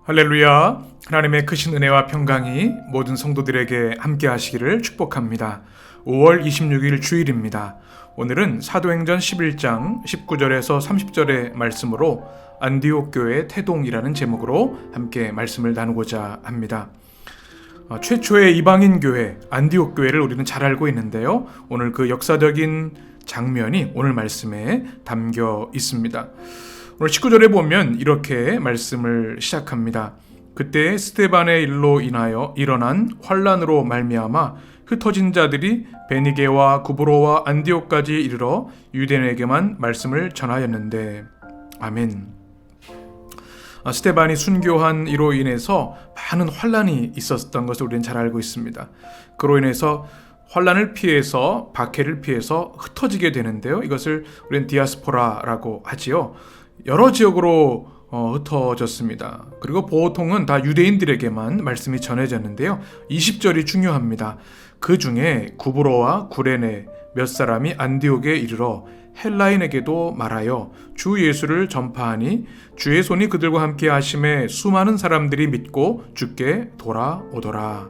할렐루야. 하나님의 크신 은혜와 평강이 모든 성도들에게 함께 하시기를 축복합니다. 5월 26일 주일입니다. 오늘은 사도행전 11장 19절에서 30절의 말씀으로 안디옥 교회의 태동이라는 제목으로 함께 말씀을 나누고자 합니다. 최초의 이방인 교회 안디옥 교회를 우리는 잘 알고 있는데요. 오늘 그 역사적인 장면이 오늘 말씀에 담겨 있습니다. 오늘 19절에 보면 이렇게 말씀을 시작합니다. 그때 스데반의 일로 인하여 일어난 환란으로 말미암아 흩어진 자들이 베니게와 구브로와 안디옥까지 이르러 유대인에게만 말씀을 전하였는데 아멘. 스데반이 순교한 이로 인해서 많은 환란이 있었던 것을 우리는 잘 알고 있습니다. 그로 인해서 환란을 피해서 박해를 피해서 흩어지게 되는데요. 이것을 우리는 디아스포라라고 하지요. 여러 지역으로 흩어졌습니다. 그리고 보통은 다 유대인들에게만 말씀이 전해졌는데요. 20절이 중요합니다. 그 중에 구브로와 구레네 몇 사람이 안디옥에 이르러 헬라인에게도 말하여 주 예수를 전파하니 주의 손이 그들과 함께 하심에 수많은 사람들이 믿고 주께 돌아오더라.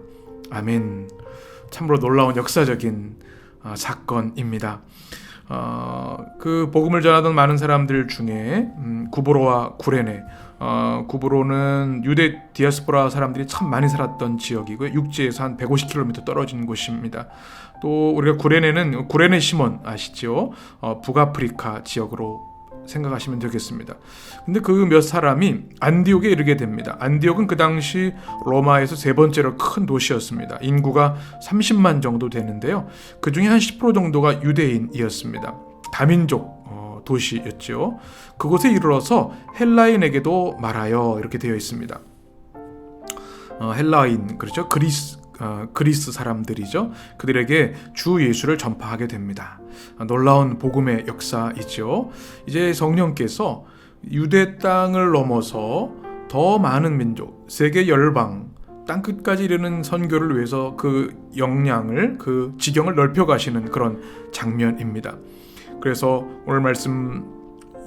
아멘. 참으로 놀라운 역사적인 사건입니다. 그 복음을 전하던 많은 사람들 중에 구브로와 구레네, 구브로는 유대 디아스포라 사람들이 참 많이 살았던 지역이고요. 육지에서 한 150km 떨어진 곳입니다. 또 우리가 구레네는 구레네 시몬 아시죠? 북아프리카 지역으로 생각하시면 되겠습니다. 근데 그 몇 사람이 안디옥에 이르게 됩니다. 안디옥은 그 당시 로마에서 세 번째로 큰 도시였습니다. 인구가 30만 정도 되는데요. 그 중에 한 10% 정도가 유대인이었습니다. 다민족 도시였죠. 그곳에 이르러서 헬라인에게도 말하여 이렇게 되어 있습니다. 헬라인, 그렇죠? 그리스 사람들이죠. 그들에게 주 예수를 전파하게 됩니다. 놀라운 복음의 역사이죠. 이제 성령께서 유대 땅을 넘어서 더 많은 민족, 세계 열방, 땅끝까지 이르는 선교를 위해서 그 역량을, 그 지경을 넓혀가시는 그런 장면입니다. 그래서 오늘 말씀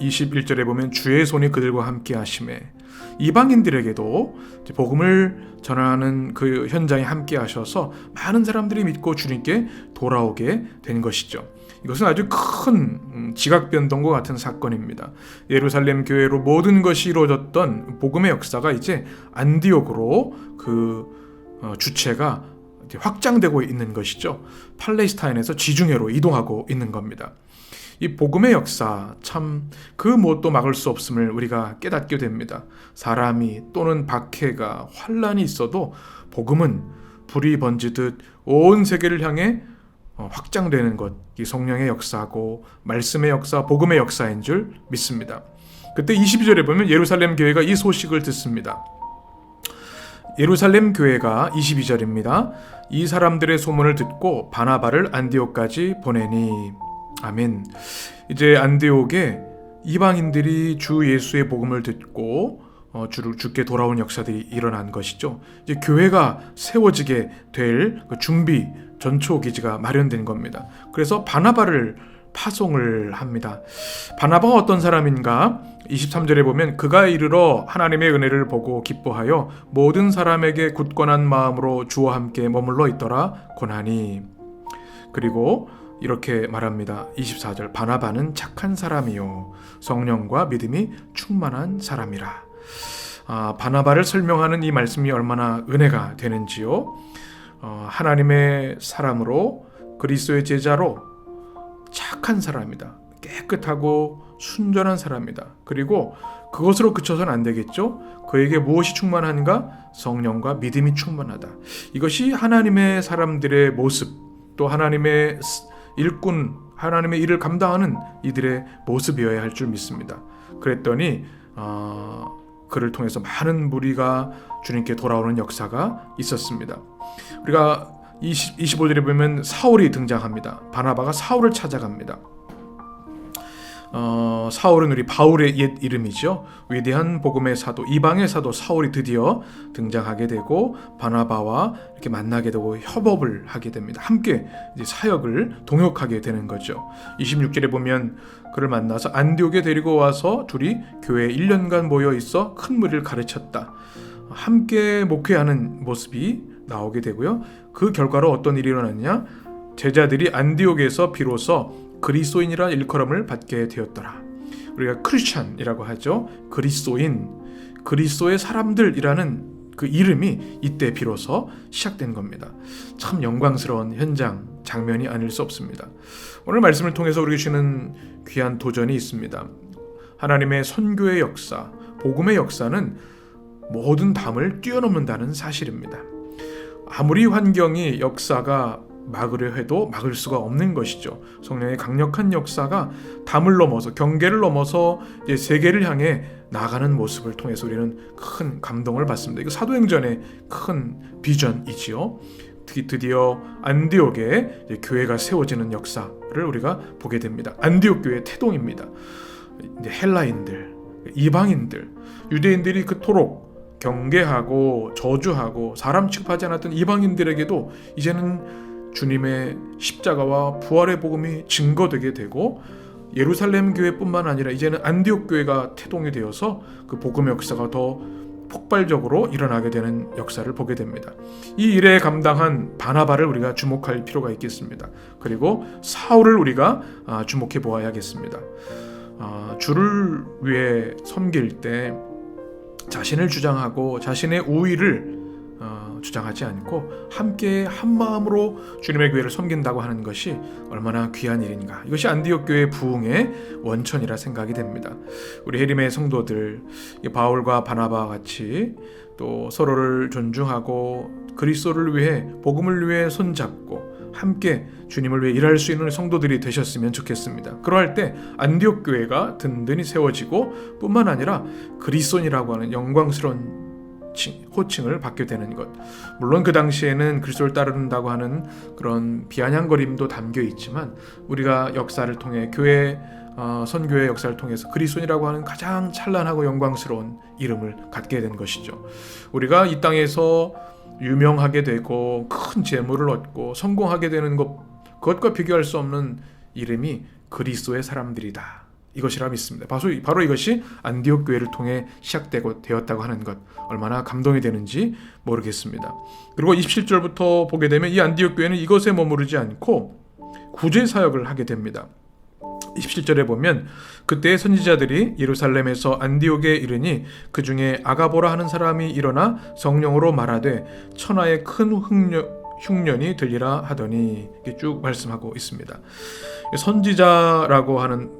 21절에 보면 주의 손이 그들과 함께 하심에 이방인들에게도 복음을 전하는 그 현장에 함께 하셔서 많은 사람들이 믿고 주님께 돌아오게 된 것이죠. 이것은 아주 큰 지각변동과 같은 사건입니다. 예루살렘 교회로 모든 것이 이루어졌던 복음의 역사가 이제 안디옥으로 그 주체가 확장되고 있는 것이죠. 팔레스타인에서 지중해로 이동하고 있는 겁니다. 이 복음의 역사 참 그 무엇도 막을 수 없음을 우리가 깨닫게 됩니다. 사람이 또는 박해가 환란이 있어도 복음은 불이 번지듯 온 세계를 향해 확장되는 것, 이 성령의 역사고 말씀의 역사, 복음의 역사인 줄 믿습니다. 그때 22절에 보면 예루살렘 교회가 이 소식을 듣습니다. 예루살렘 교회가 22절입니다. 이 사람들의 소문을 듣고 바나바를 안디옥까지 보내니 아멘. 이제 안디옥에 이방인들이 주 예수의 복음을 듣고 주께 돌아온 역사들이 일어난 것이죠. 이제 교회가 세워지게 될 준비 전초 기지가 마련된 겁니다. 그래서 바나바를 파송을 합니다. 바나바가 어떤 사람인가? 23절에 보면 그가 이르러 하나님의 은혜를 보고 기뻐하여 모든 사람에게 굳건한 마음으로 주와 함께 머물러 있더라 고나니. 그리고 이렇게 말합니다. 24절 바나바는 착한 사람이요 성령과 믿음이 충만한 사람이라. 바나바를 설명하는 이 말씀이 얼마나 은혜가 되는지요. 하나님의 사람으로 그리스도의 제자로 착한 사람이다. 깨끗하고 순전한 사람이다. 그리고 그것으로 그쳐서는 안 되겠죠. 그에게 무엇이 충만한가? 성령과 믿음이 충만하다. 이것이 하나님의 사람들의 모습, 또 하나님의 일꾼, 하나님의 일을 감당하는 이들의 모습이어야 할 줄 믿습니다. 그랬더니 그를 통해서 많은 무리가 주님께 돌아오는 역사가 있었습니다. 우리가 25절에 보면 사울이 등장합니다. 바나바가 사울을 찾아갑니다. 사울은 우리 바울의 옛 이름이죠. 위대한 복음의 사도, 이방의 사도 사울이 드디어 등장하게 되고 바나바와 이렇게 만나게 되고 협업을 하게 됩니다. 함께 이제 사역을 동역하게 되는 거죠. 26절에 보면 그를 만나서 안디옥에 데리고 와서 둘이 교회에 1년간 모여 있어 큰 무리를 가르쳤다. 함께 목회하는 모습이 나오게 되고요. 그 결과로 어떤 일이 일어났냐? 제자들이 안디옥에서 비로소 그리스도인이라는 일컬음을 받게 되었더라. 우리가 크리스찬이라고 하죠. 그리스도인, 그리스도의 사람들이라는 그 이름이 이때 비로소 시작된 겁니다. 참 영광스러운 현장, 장면이 아닐 수 없습니다. 오늘 말씀을 통해서 우리에게 주는 귀한 도전이 있습니다. 하나님의 선교의 역사, 복음의 역사는 모든 담을 뛰어넘는다는 사실입니다. 아무리 환경이 역사가 막으려 해도 막을 수가 없는 것이죠. 성령의 강력한 역사가 담을 넘어서, 경계를 넘어서 이제 세계를 향해 나가는 모습을 통해서 우리는 큰 감동을 받습니다. 이거 사도행전의 큰 비전이지요. 드디어 안디옥에 교회가 세워지는 역사를 우리가 보게 됩니다. 안디옥 교회의 태동입니다. 헬라인들, 이방인들, 유대인들이 그토록 경계하고 저주하고 사람 취급하지 않았던 이방인들에게도 이제는 주님의 십자가와 부활의 복음이 증거되게 되고, 예루살렘 교회뿐만 아니라 이제는 안디옥 교회가 태동이 되어서 그 복음의 역사가 더 폭발적으로 일어나게 되는 역사를 보게 됩니다. 이 일에 감당한 바나바를 우리가 주목할 필요가 있겠습니다. 그리고 사울을 우리가 주목해 보아야겠습니다. 주를 위해 섬길 때 자신을 주장하고 자신의 우위를 주장하지 않고 함께 한 마음으로 주님의 교회를 섬긴다고 하는 것이 얼마나 귀한 일인가. 이것이 안디옥 교회의 부흥의 원천이라 생각이 됩니다. 우리 해림의 성도들, 바울과 바나바와 같이 또 서로를 존중하고 그리스도를 위해, 복음을 위해 손잡고 함께 주님을 위해 일할 수 있는 성도들이 되셨으면 좋겠습니다. 그러할 때 안디옥 교회가 든든히 세워지고 뿐만 아니라 그리스도인이라고 하는 영광스러운 호칭을 받게 되는 것. 물론 그 당시에는 그리스도를 따른다고 하는 그런 비아냥거림도 담겨 있지만, 우리가 역사를 통해 교회 선교의 역사를 통해서 그리스도인이라고 하는 가장 찬란하고 영광스러운 이름을 갖게 된 것이죠. 우리가 이 땅에서 유명하게 되고 큰 재물을 얻고 성공하게 되는 그것과 비교할 수 없는 이름이 그리스도의 사람들이다, 이것이라 믿습니다. 바로 이것이 안디옥 교회를 통해 시작되고 되었다고 하는 것, 얼마나 감동이 되는지 모르겠습니다. 그리고 27절부터 보게 되면 이 안디옥 교회는 이것에 머무르지 않고 구제 사역을 하게 됩니다. 27절에 보면 그때 선지자들이 예루살렘에서 안디옥에 이르니 그 중에 아가보라 하는 사람이 일어나 성령으로 말하되 천하에 큰 흉년이 들리라 하더니, 이렇게 쭉 말씀하고 있습니다. 선지자라고 하는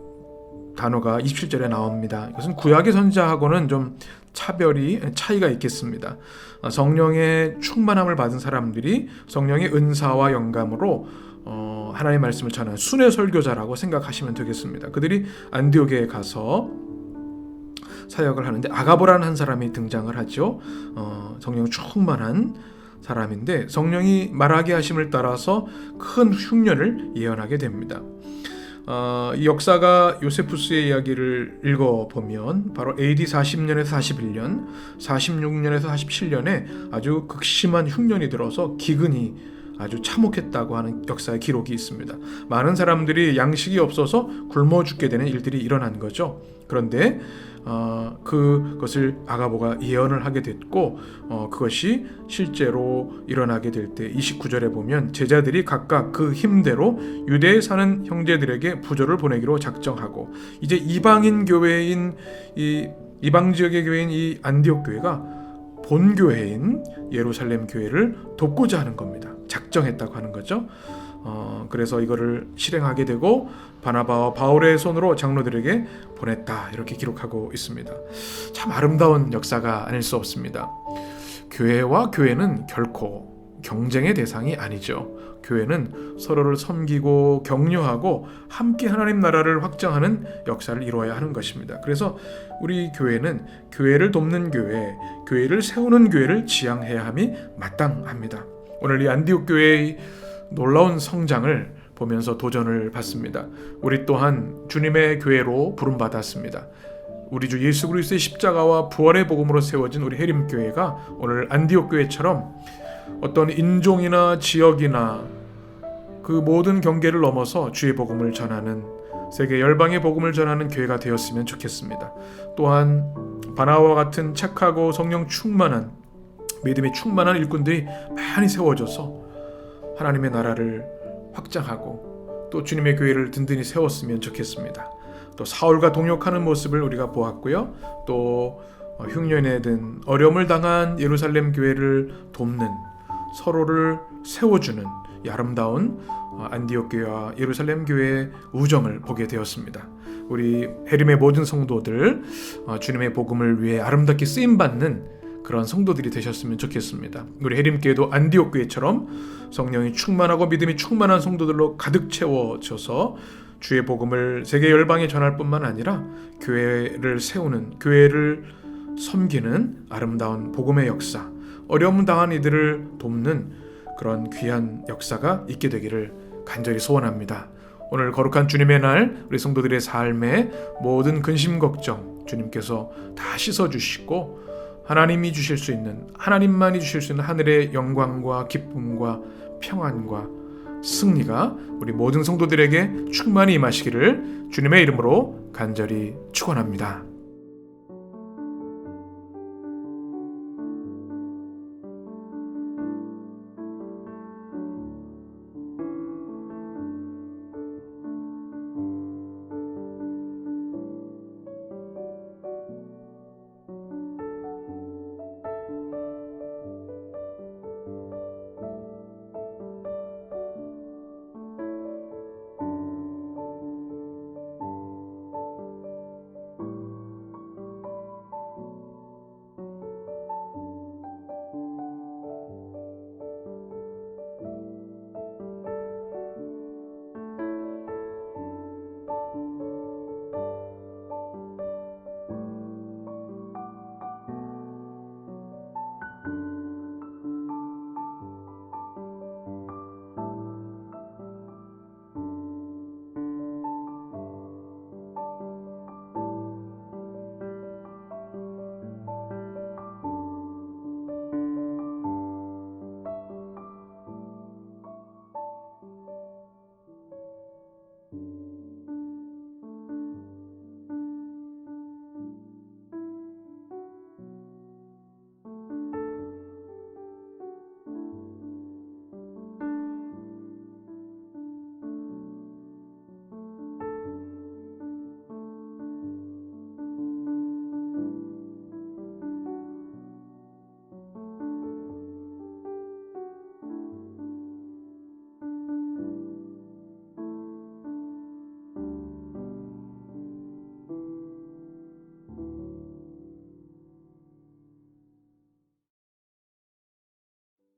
단어가 27절에 나옵니다. 이것은 구약의 선지자하고는 좀 차이가 있겠습니다. 성령의 충만함을 받은 사람들이 성령의 은사와 영감으로 하나님의 말씀을 전하는 순회 설교자라고 생각하시면 되겠습니다. 그들이 안디옥에 가서 사역을 하는데 아가보라는 한 사람이 등장을 하죠. 성령 충만한 사람인데 성령이 말하게 하심을 따라서 큰 흉년을 예언하게 됩니다. 이 역사가 요세푸스의 이야기를 읽어보면 바로 AD 40년에서 41년, 46년에서 47년에 아주 극심한 흉년이 들어서 기근이 아주 참혹했다고 하는 역사의 기록이 있습니다. 많은 사람들이 양식이 없어서 굶어 죽게 되는 일들이 일어난 거죠. 그런데 그것을 아가보가 예언을 하게 됐고, 그것이 실제로 일어나게 될 때 29절에 보면 제자들이 각각 그 힘대로 유대에 사는 형제들에게 부조를 보내기로 작정하고, 이제 이방인 교회인 이방 지역의 교회인 이 안디옥 교회가 본 교회인 예루살렘 교회를 돕고자 하는 겁니다. 작정했다고 하는 거죠. 그래서 이거를 실행하게 되고 바나바와 바울의 손으로 장로들에게 보냈다, 이렇게 기록하고 있습니다. 참 아름다운 역사가 아닐 수 없습니다. 교회와 교회는 결코 경쟁의 대상이 아니죠. 교회는 서로를 섬기고 격려하고 함께 하나님 나라를 확장하는 역사를 이루어야 하는 것입니다. 그래서 우리 교회는 교회를 돕는 교회, 교회를 세우는 교회를 지향해야 함이 마땅합니다. 오늘 이 안디옥 교회의 놀라운 성장을 보면서 도전을 받습니다. 우리 또한 주님의 교회로 부름받았습니다. 우리 주 예수 그리스도의 십자가와 부활의 복음으로 세워진 우리 해림교회가 오늘 안디옥 교회처럼 어떤 인종이나 지역이나 그 모든 경계를 넘어서 주의 복음을 전하는, 세계 열방의 복음을 전하는 교회가 되었으면 좋겠습니다. 또한 바나바와 같은 착하고 성령 충만한 믿음이 충만한 일꾼들이 많이 세워져서 하나님의 나라를 확장하고 또 주님의 교회를 든든히 세웠으면 좋겠습니다. 또 사울과 동역하는 모습을 우리가 보았고요. 또 흉년에 든 어려움을 당한 예루살렘 교회를 돕는, 서로를 세워주는 이 아름다운 안디옥 교회와 예루살렘 교회의 우정을 보게 되었습니다. 우리 해림의 모든 성도들 주님의 복음을 위해 아름답게 쓰임받는 그런 성도들이 되셨으면 좋겠습니다. 우리 해림교회도 안디옥 교회처럼 성령이 충만하고 믿음이 충만한 성도들로 가득 채워져서 주의 복음을 세계 열방에 전할 뿐만 아니라 교회를 세우는, 교회를 섬기는 아름다운 복음의 역사, 어려움 당한 이들을 돕는 그런 귀한 역사가 있게 되기를 간절히 소원합니다. 오늘 거룩한 주님의 날 우리 성도들의 삶의 모든 근심 걱정 주님께서 다 씻어주시고 하나님이 주실 수 있는, 하나님만이 주실 수 있는 하늘의 영광과 기쁨과 평안과 승리가 우리 모든 성도들에게 충만히 임하시기를 주님의 이름으로 간절히 축원합니다.